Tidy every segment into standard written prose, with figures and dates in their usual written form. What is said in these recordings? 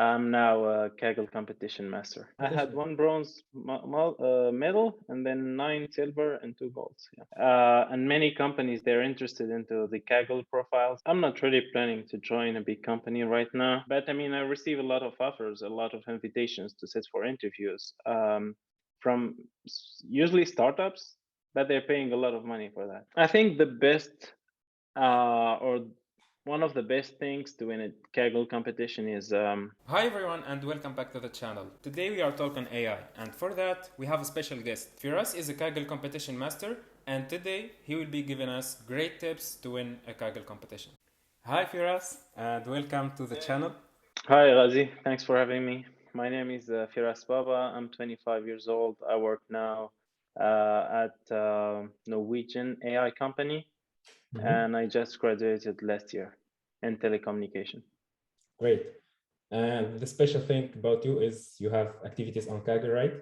I'm now a Kaggle competition master. I had one bronze medal and then 9 silver and 2 golds. Yeah. And many companies, they're interested into the Kaggle profiles. I'm not really planning to join a big company right now, but I mean, I receive a lot of offers, a lot of invitations to sit for interviews from usually startups, but they're paying a lot of money for that. I think the best or one of the best things to win a Kaggle competition is Hi everyone and welcome back to the channel. Today we are talking AI, and for that we have a special guest. Firas is a Kaggle competition master, and today he will be giving us great tips to win a Kaggle competition. Hi Firas and welcome to the channel. Hi Ghazi, thanks for having me. My name is Firas Baba. I'm 25 years old. I work now at Norwegian AI company, and I just graduated last year in telecommunication. Great. And the special thing about you is you have activities on Kaggle, right?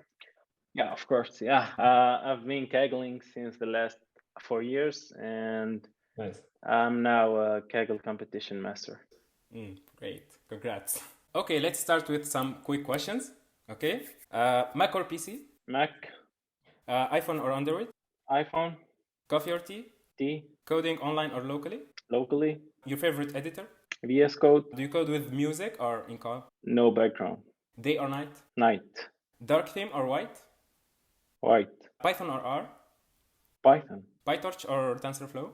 Yeah, of course. Yeah, I've been Kaggling since the last 4 years, and Nice. I'm now a Kaggle competition master. Great, congrats. Okay, let's start with some quick questions. Okay, Mac or PC? Mac, iPhone or Android? iPhone, Coffee or tea? T, Coding online or locally? locally, Your favorite editor? VS Code, Do you code with music or in car? no background, Day or night? night, Dark theme or white? white, Python or R? Python, PyTorch or TensorFlow?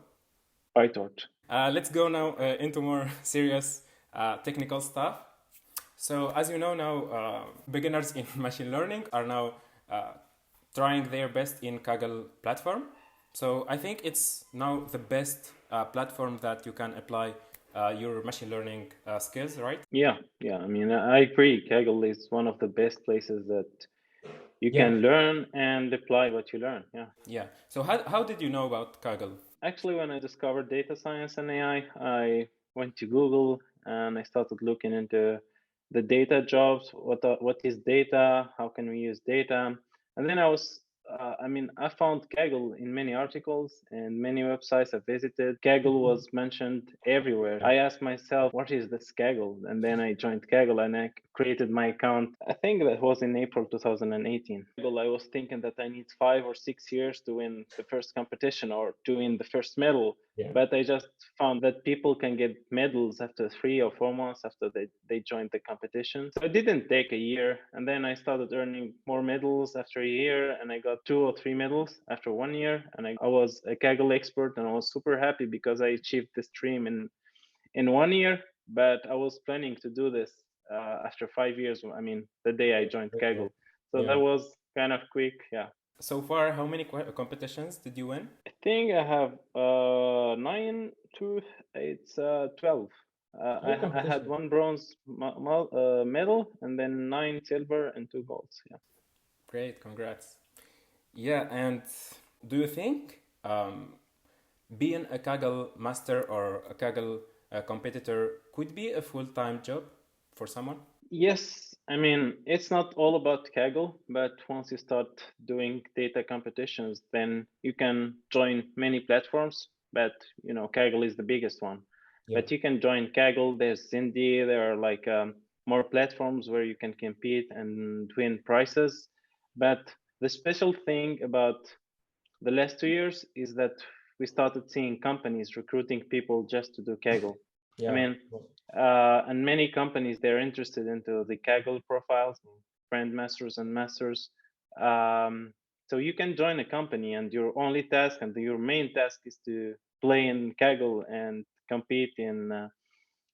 PyTorch. Let's go now into more serious technical stuff. So as you know now, beginners in machine learning are now trying their best in Kaggle platform. So I think it's now the best platform that you can apply your machine learning skills, right? Yeah. I mean, I agree. Kaggle is one of the best places that you can learn and apply what you learn. Yeah. So how did you know about Kaggle? Actually, when I discovered data science and AI, I went to Google and I started looking into the data jobs. What is data? How can we use data? And then I found Kaggle in many articles and many websites I visited. Kaggle was mentioned everywhere. I asked myself, what is this Kaggle? And then I joined Kaggle and I created my account. I think that was in April 2018. I was thinking that I need 5 or 6 years to win the first competition or to win the first medal. But I just found that people can get medals after 3 or 4 months after they joined the competition. So it didn't take a year. And then I started earning more medals after a year, and I got 2 or 3 medals after 1 year. And I was a Kaggle expert, and I was super happy because I achieved this dream in 1 year. But I was planning to do this after 5 years. I mean, the day I joined Kaggle. So that was kind of quick. Yeah. So far, how many competitions did you win? I think I have 9 to 12. I had 1 bronze medal and then 9 silver and 2 golds. Yeah. Great, congrats. Yeah, and do you think being a Kaggle master or a Kaggle competitor could be a full-time job for someone? Yes, I mean, it's not all about Kaggle, but once you start doing data competitions, then you can join many platforms, but Kaggle is the biggest one. But you can join Kaggle, there's Cindy, there are like more platforms where you can compete and win prizes. But the special thing about the last 2 years is that we started seeing companies recruiting people just to do Kaggle. I mean, and many companies, they're interested into the Kaggle profiles, grandmasters and masters. So you can join a company and your only task and your main task is to play in Kaggle and compete in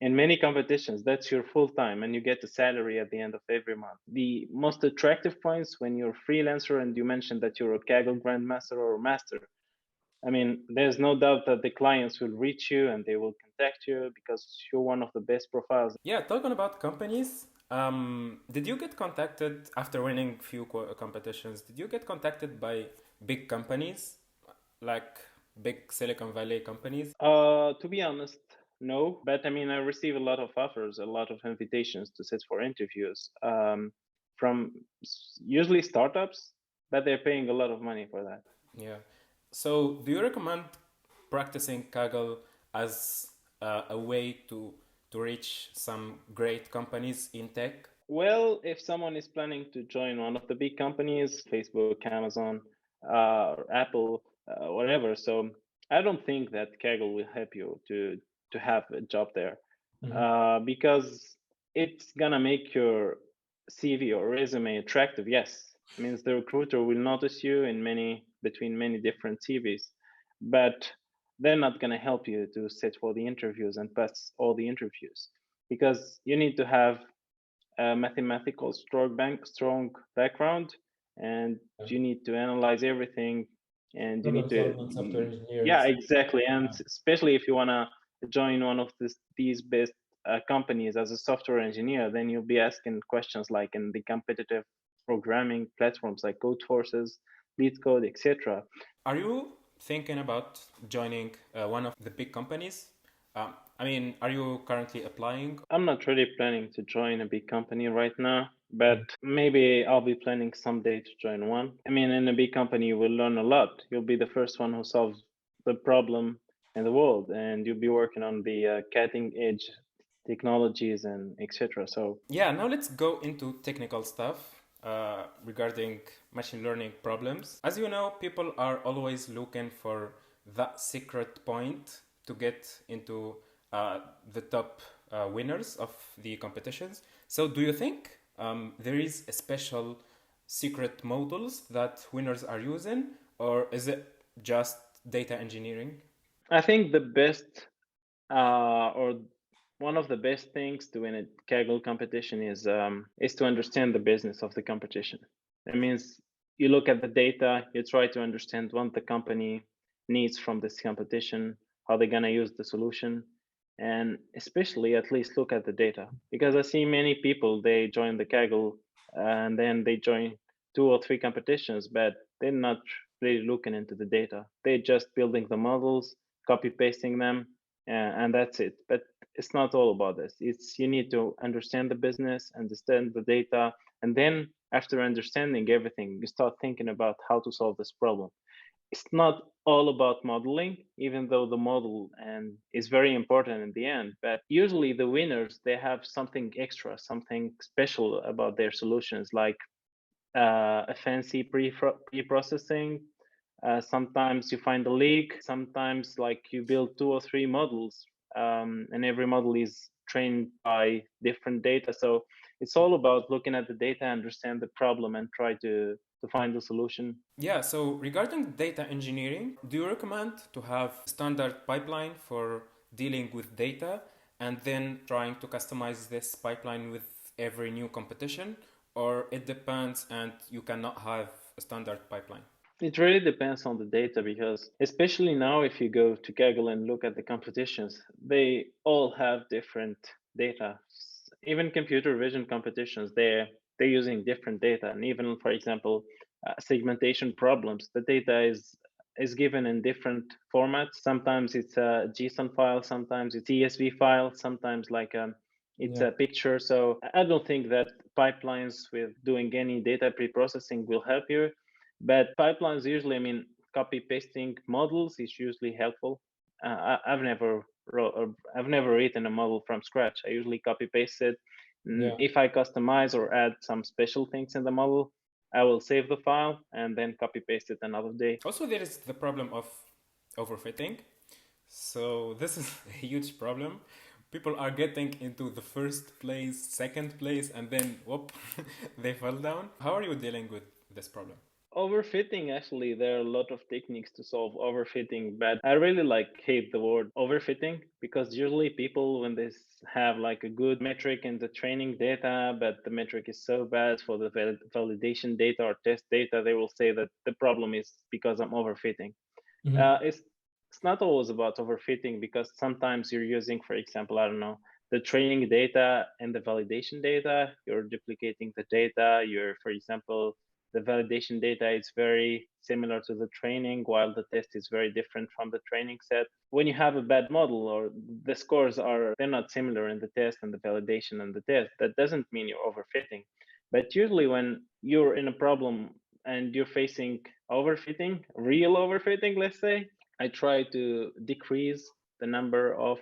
many competitions. That's your full time and you get a salary at the end of every month. The most attractive points when you're a freelancer and you mentioned that you're a Kaggle grandmaster or master, I mean, there's no doubt that the clients will reach you and they will contact you because you're one of the best profiles. Yeah, talking about companies, did you get contacted after winning few competitions? Did you get contacted by big companies, like big Silicon Valley companies? To be honest, no. But I mean, I receive a lot of offers, a lot of invitations to sit for interviews from usually startups, but they're paying a lot of money for that. Yeah. So do you recommend practicing Kaggle as a way to to reach some great companies in tech? Well, if someone is planning to join one of the big companies, Facebook, Amazon, or Apple, whatever, so I don't think that Kaggle will help you to have a job there, because it's gonna make your CV or resume attractive. Yes, means the recruiter will notice you in between many different CVs, but they're not gonna help you to sit for the interviews and pass all the interviews, because you need to have a mathematical strong background, and Yeah. you need to analyze everything, and you need Problem to solving, software yeah, engineers. exactly. And Yeah. especially if you want to join one of these best companies as a software engineer, then you'll be asking questions like in the competitive programming platforms like Codeforces, LeetCode, etc. Are you thinking about joining one of the big companies? I mean, are you currently applying? I'm not really planning to join a big company right now, but maybe I'll be planning someday to join one. I mean, in a big company, you will learn a lot. You'll be the first one who solves the problem in the world, and you'll be working on the cutting edge technologies and etc. So Yeah, now let's go into technical stuff regarding machine learning problems. As you know, people are always looking for that secret point to get into the top winners of the competitions. So, do you think there is a special secret models that winners are using, or is it just data engineering? I think the best or one of the best things to win a Kaggle competition is to understand the business of the competition. That means you look at the data, you try to understand what the company needs from this competition, how they're gonna use the solution, and especially at least look at the data. Because I see many people they join the Kaggle and then they join 2 or 3 competitions, but they're not really looking into the data. They're just building the models, copy pasting them, and that's it. But it's not all about this. It's you need to understand the business, understand the data, and then after understanding everything, you start thinking about how to solve this problem. It's not all about modeling, even though the model and is very important in the end. But usually the winners they have something extra, something special about their solutions, like a fancy pre-processing. Sometimes you find a leak. Sometimes, like you build 2 or 3 models, and every model is trained by different data. So it's all about looking at the data, understand the problem, and try to find the solution. Yeah, so regarding data engineering, do you recommend to have standard pipeline for dealing with data and then trying to customize this pipeline with every new competition? Or it depends and you cannot have a standard pipeline? It really depends on the data, because especially now, if you go to Kaggle and look at the competitions, they all have different data. Even computer vision competitions, they're using different data, and even, for example, segmentation problems, the data is given in different formats. Sometimes it's a JSON file, sometimes it's CSV file, sometimes like it's Yeah. a picture. So I don't think that pipelines with doing any data pre-processing will help you, but pipelines usually, I mean, copy pasting models is usually helpful. I've never written a model from scratch. I usually copy paste it. Yeah. If I customize or add some special things in the model, I will save the file and then copy paste it another day. Also, there is the problem of overfitting. So, this is a huge problem. People are getting into the first place, second place, and then whoop, they fell down. How are you dealing with this problem? Overfitting, actually, there are a lot of techniques to solve overfitting, but I really hate the word overfitting, because usually people, when they have like a good metric in the training data, but the metric is so bad for the validation data or test data, they will say that the problem is because I'm overfitting. It's not always about overfitting, because sometimes you're using, for example, I don't know, the training data and the validation data, you're duplicating the data. For example, the validation data is very similar to the training, while the test is very different from the training set. When you have a bad model, or the scores they're not similar in the test and the validation and the test, that doesn't mean you're overfitting. But usually when you're in a problem and you're facing overfitting, real overfitting, let's say, I try to decrease the number of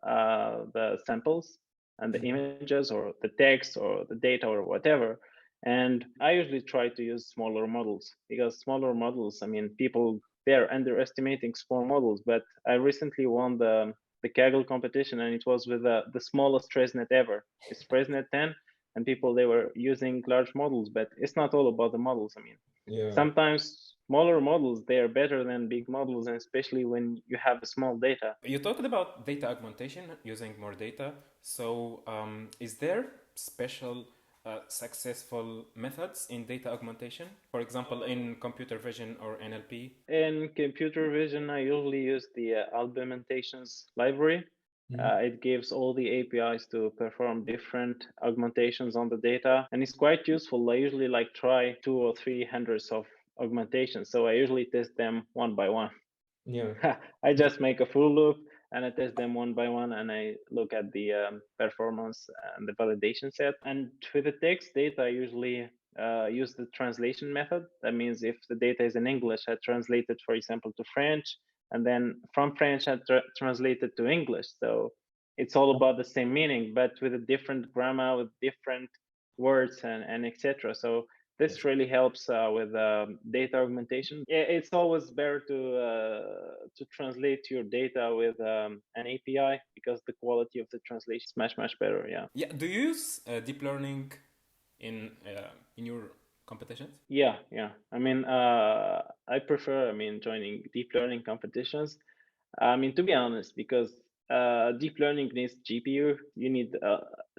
the samples and the images or the text or the data or whatever. And I usually try to use smaller models because smaller models, I mean, people they're underestimating small models. But I recently won the Kaggle competition, and it was with the smallest ResNet ever. It's ResNet 10, and people they were using large models, but it's not all about the models. I mean, Yeah. sometimes smaller models they are better than big models, and especially when you have a small data. You talked about data augmentation, using more data. So, is there special successful methods in data augmentation? For example, in computer vision or NLP? In computer vision, I usually use the augmentations library. It gives all the APIs to perform different augmentations on the data, and it's quite useful. I usually like try 200 or 300 of augmentations, so I usually test them one by one. Yeah. I just make a full loop and I test them one by one, and I look at the performance and the validation set. And with the text data, I usually use the translation method. That means if the data is in English, I translate it, for example, to French, and then from French, I translate it to English. So it's all about the same meaning, but with a different grammar, with different words and etc. So this really helps with data augmentation. It's always better to translate your data with an API because the quality of the translation is much better. Yeah. Yeah. Do you use deep learning in your competitions? Yeah. I mean, I prefer. I mean, joining deep learning competitions. I mean, to be honest, because deep learning needs GPU. You need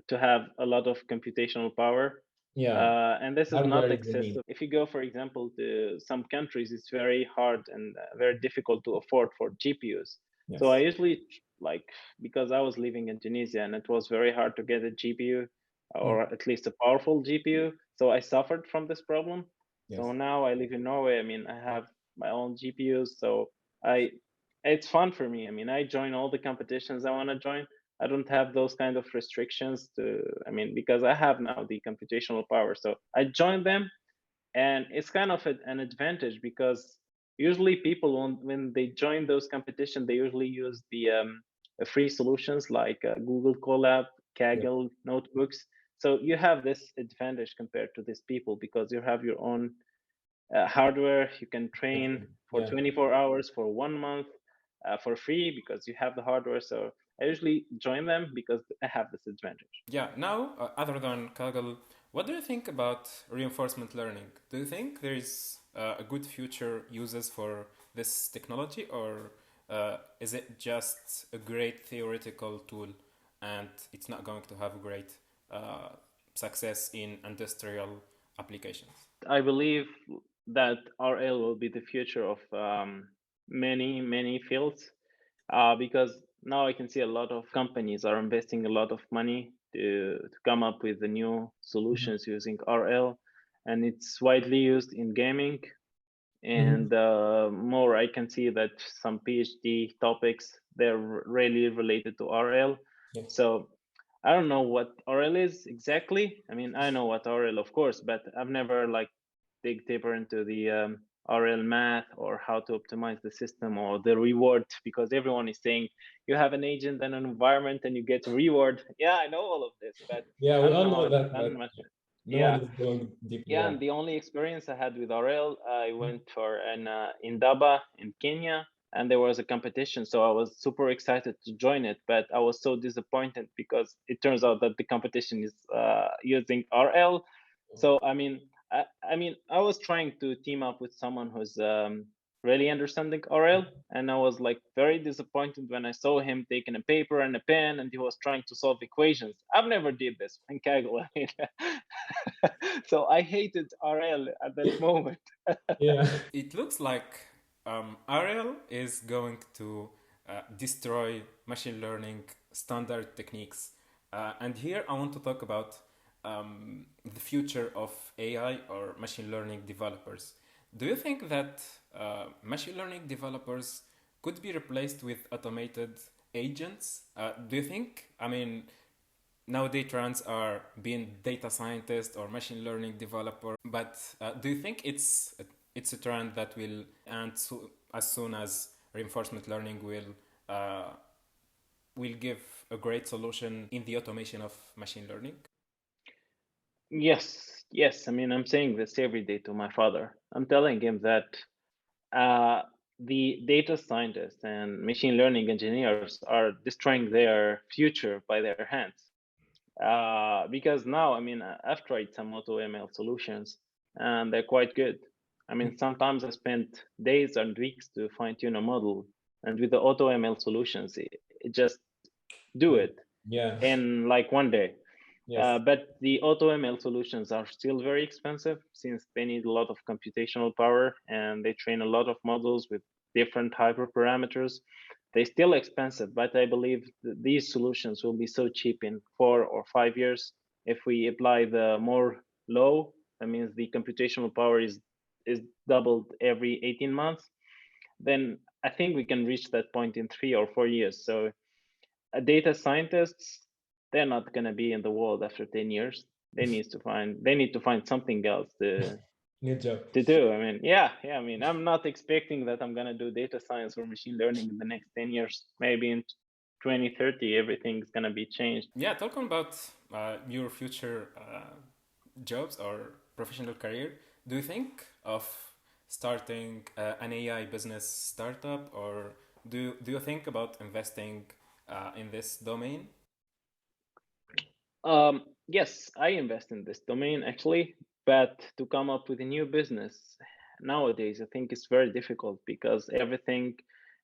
to have a lot of computational power. Yeah. And this is Hardware not is the need. excessive. If you go, for example, to some countries, it's very hard and very difficult to afford for GPUs. So I Yes. usually like, because I was living in Tunisia and it was very hard to get a GPU or at least a powerful GPU. So I suffered from this problem. So Yes. now I live in Norway. I mean, I have my own GPUs. So I, it's fun for me. I mean, I join all the competitions I want to join. I don't have those kind of restrictions to, I mean, because I have now the computational power. So I join them, and it's kind of an advantage because usually people, when they join those competitions, they usually use the free solutions like Google Colab, Yeah. Kaggle, notebooks. So you have this advantage compared to these people because you have your own hardware. You can train for Yeah. 24 hours for 1 month for free because you have the hardware. So I usually join them because I have this advantage. Yeah. Now, other than Kaggle, what do you think about reinforcement learning? Do you think there is a good future uses for this technology, or is it just a great theoretical tool and it's not going to have great success in industrial applications? I believe that RL will be the future of many fields because now I can see a lot of companies are investing a lot of money to come up with the new solutions using RL, and it's widely used in gaming. And more, I can see that some PhD topics they're really related to RL. Yes. So I don't know what RL is exactly. I mean, I know what RL, of course, but I've never like dig deeper into the RL math or how to optimize the system or the reward, because everyone is saying you have an agent and an environment and you get reward. Yeah, I know all of this, but Yeah, we I'm all know not that, I'm but much. no one Yeah, is going deeply. yeah, Yeah. and the only experience I had with RL, I went for an Indaba in Kenya, and there was a competition, so I was super excited to join it. But I was so disappointed because it turns out that the competition is using RL. So I was trying to team up with someone who's really understanding RL, and I was like very disappointed when I saw him taking a paper and a pen, and he was trying to solve equations. I've never did this in Kaggle. I mean, so I hated RL at that moment. Yeah. It looks like RL is going to destroy machine learning standard techniques. And here I want to talk about the future of AI or machine learning developers. Do you think that machine learning developers could be replaced with automated agents? Do you think, I mean, nowadays trends are being data scientist or machine learning developer, but do you think it's a trend that will end as soon as reinforcement learning will give a great solution in the automation of machine learning? Yes. I mean, I'm saying this every day to my father. I'm telling him that the data scientists and machine learning engineers are destroying their future by their hands. Because now, I mean, I've tried some auto ML solutions and they're quite good. I mean, sometimes I spent days and weeks to fine tune a model, and with the auto ML solutions, it just do it Yeah. in like one day. Yes. But the auto ML solutions are still very expensive since they need a lot of computational power and they train a lot of models with different hyperparameters. They're still expensive, but I believe these solutions will be so cheap in 4 or 5 years. If we apply the more low, that means the computational power is doubled every 18 months, then I think we can reach that point in 3 or 4 years. So data scientists, they're not going to be in the world after 10 years. They need to find something else Good job. to do. I mean, yeah. I mean, I'm not expecting that I'm going to do data science or machine learning in the next 10 years. Maybe in 2030 everything's going to be changed. Yeah, talking about your future jobs or professional career, do you think of starting an AI business startup, or do you think about investing in this domain? Yes, I invest in this domain actually, but to come up with a new business nowadays, I think it's very difficult because everything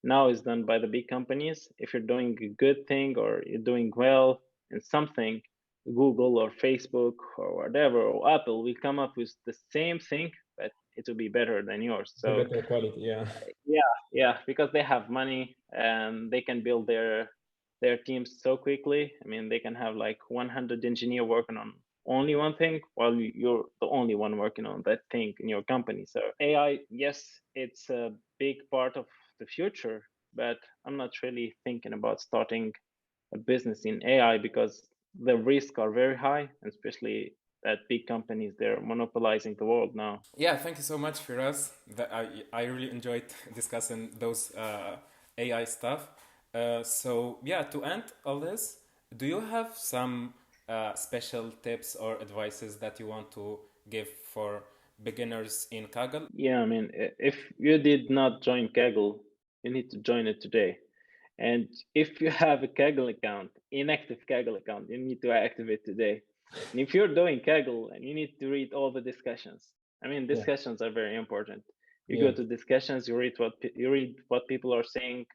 now is done by the big companies. If you're doing a good thing or you're doing well in something, Google or Facebook or whatever or Apple will come up with the same thing, but it will be better than yours. The So better quality, yeah. yeah, because they have money and they can build their teams so quickly. I mean, they can have like 100 engineer working on only one thing while you're the only one working on that thing in your company. So AI, yes, it's a big part of the future, but I'm not really thinking about starting a business in AI because the risks are very high, especially that big companies, they're monopolizing the world now. Yeah, thank you so much, Firas. I really enjoyed discussing those AI stuff. So yeah, to end all this, do you have some special tips or advices that you want to give for beginners in Kaggle? Yeah, I mean, if you did not join Kaggle, you need to join it today. And if you have a Kaggle account, inactive Kaggle account, you need to activate today. And if you're doing Kaggle, and you need to read all the discussions. I mean, Yeah. discussions are very important. You Yeah. go to discussions, you read what people are saying,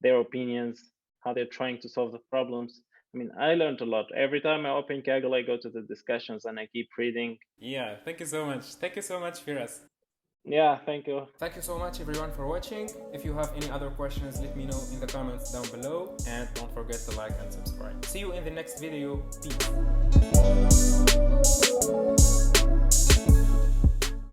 their opinions, how they're trying to solve the problems. I mean, I learned a lot. Every time I open Kaggle, I go to the discussions and I keep reading. Yeah, thank you so much. Thank you so much, Firas. Yeah, thank you. Thank you so much, everyone, for watching. If you have any other questions, let me know in the comments down below. And don't forget to like and subscribe. See you in the next video. Peace.